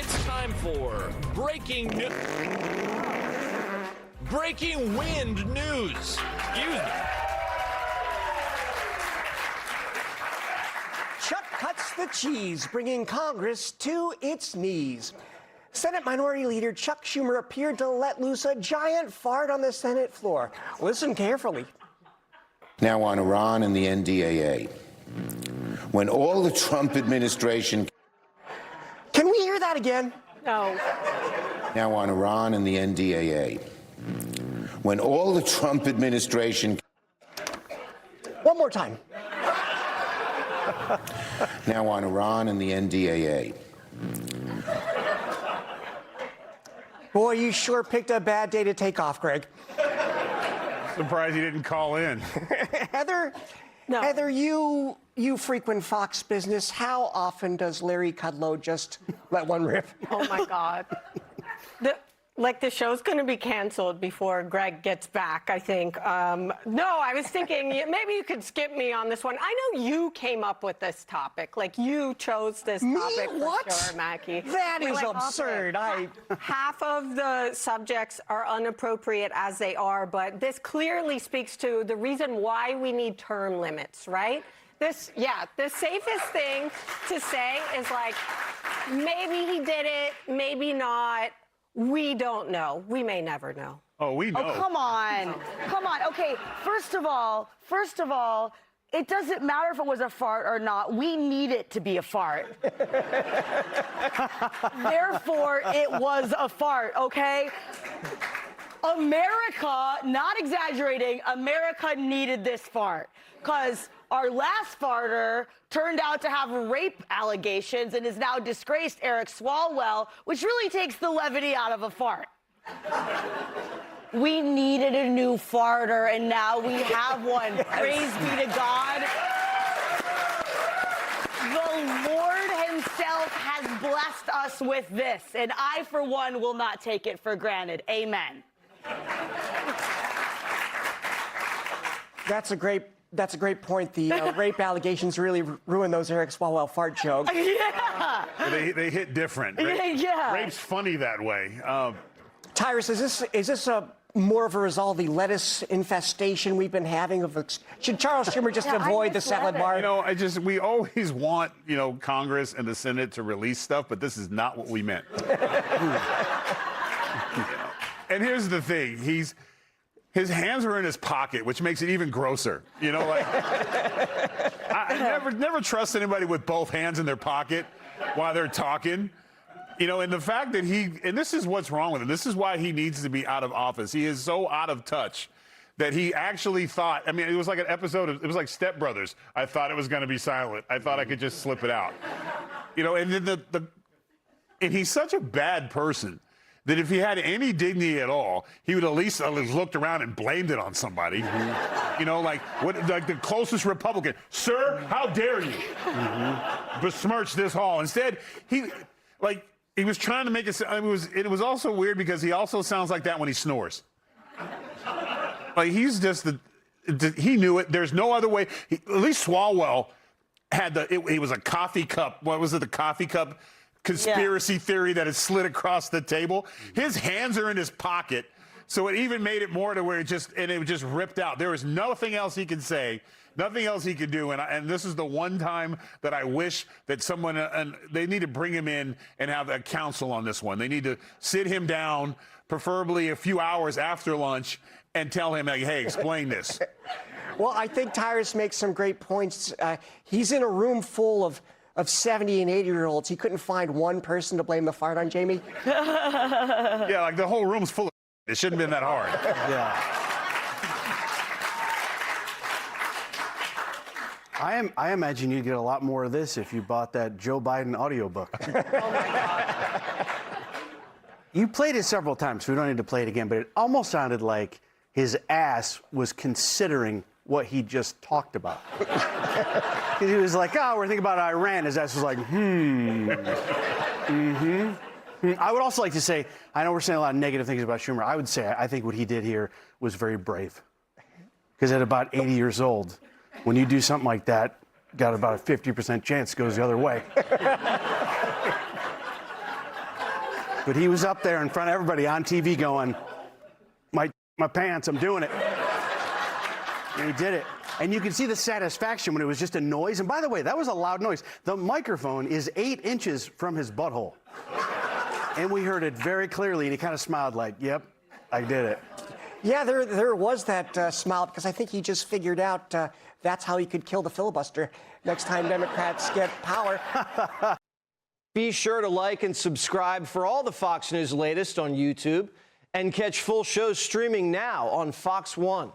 It's time for breaking wind news. Excuse me. Chuck cuts the cheese, bringing Congress to its knees. Senate Minority Leader Chuck Schumer appeared to let loose a giant fart on the Senate floor. Listen carefully. Now on Iran and the NDAA. When all the Trump administration... Can we hear that again? No. Now on Iran and the NDAA. When all the Trump administration... One more time. Now on Iran and the NDAA. Boy, you sure picked a bad day to take off, Greg. Surprised he didn't call in. Heather, No. Heather, you frequent Fox Business. How often does Larry Kudlow just let one rip? Oh, my God. The show's going to be canceled before Greg gets back, I think. No, I was thinking maybe you could skip me on this one. I know you came up with this topic. Like, you chose this topic what? for sure, Machi. That is absurd. Half of the subjects are inappropriate as they are, but this clearly speaks to the reason why we need term limits, right? The safest thing to say is like, maybe he did it, maybe not. We don't know. We may never know. Oh, we know. Oh, come on. Come on. Okay, first of all, it doesn't matter if it was a fart or not. We need it to be a fart. Therefore, it was a fart, okay? America, not exaggerating, America needed this fart. Because our last farter turned out to have rape allegations and is now disgraced Eric Swalwell, which really takes the levity out of a fart. We needed a new farter, and now we have one. Yes. Praise be to God. The Lord himself has blessed us with this, and I, for one, will not take it for granted. Amen. That's a great point. The rape allegations really ruined those Eric Swalwell fart jokes. Yeah. They hit different. Yeah. Rape's funny that way. Tyrus, is this a more of a result of the lettuce infestation we've been having? Should Charles Schumer just avoid the salad bar? We always want, Congress and the Senate to release stuff, but this is not what we meant. And here's the thing. His hands are in his pocket, which makes it even grosser. I never trust anybody with both hands in their pocket while they're talking. And the fact that and this is what's wrong with him. This is why he needs to be out of office. He is so out of touch that he actually thought, it was like an episode it was like Step Brothers. I thought it was going to be silent. I thought I could just slip it out. And then and he's such a bad person that if he had any dignity at all, he would at least looked around and blamed it on somebody. Like the closest Republican. Sir, how dare you besmirch this hall? Instead, he was trying to make it. It was also weird because he also sounds like that when he snores. Like he's just he knew it. There's no other way. At least Swalwell had it was a coffee cup. What was it? The coffee cup conspiracy theory that had slid across the table. His hands are in his pocket, so it even made it more to where it just ripped out. There was nothing else he could say, nothing else he could do, and this is the one time that I wish that someone and they need to bring him in and have a counsel on this one. They need to sit him down, preferably a few hours after lunch, and tell him, hey, explain this. Well, I think Tyrus makes some great points. He's in a room full of 70 and 80-year-olds. He couldn't find one person to blame the fart on, Jamie? Yeah, like the whole room's full of it shouldn't have been that hard. Yeah. I imagine you'd get a lot more of this if you bought that Joe Biden audiobook. Oh, my God. You played it several times, so we don't need to play it again, but it almost sounded like his ass was considering what he just talked about. He was like, we're thinking about Iran. His ass was like, I would also like to say, I know we're saying a lot of negative things about Schumer. I would say I think what he did here was very brave. Because at about 80 years old, when you do something like that, got about a 50% chance it goes the other way. But he was up there in front of everybody on TV going, my pants, I'm doing it. And he did it. And you can see the satisfaction when it was just a noise. And by the way, that was a loud noise. The microphone is 8 inches from his butthole. And we heard it very clearly, and he kind of smiled like, yep, I did it. Yeah, there was that smile, because I think he just figured out that's how he could kill the filibuster next time Democrats get power. Be sure to like and subscribe for all the Fox News latest on YouTube, and catch full shows streaming now on Fox One.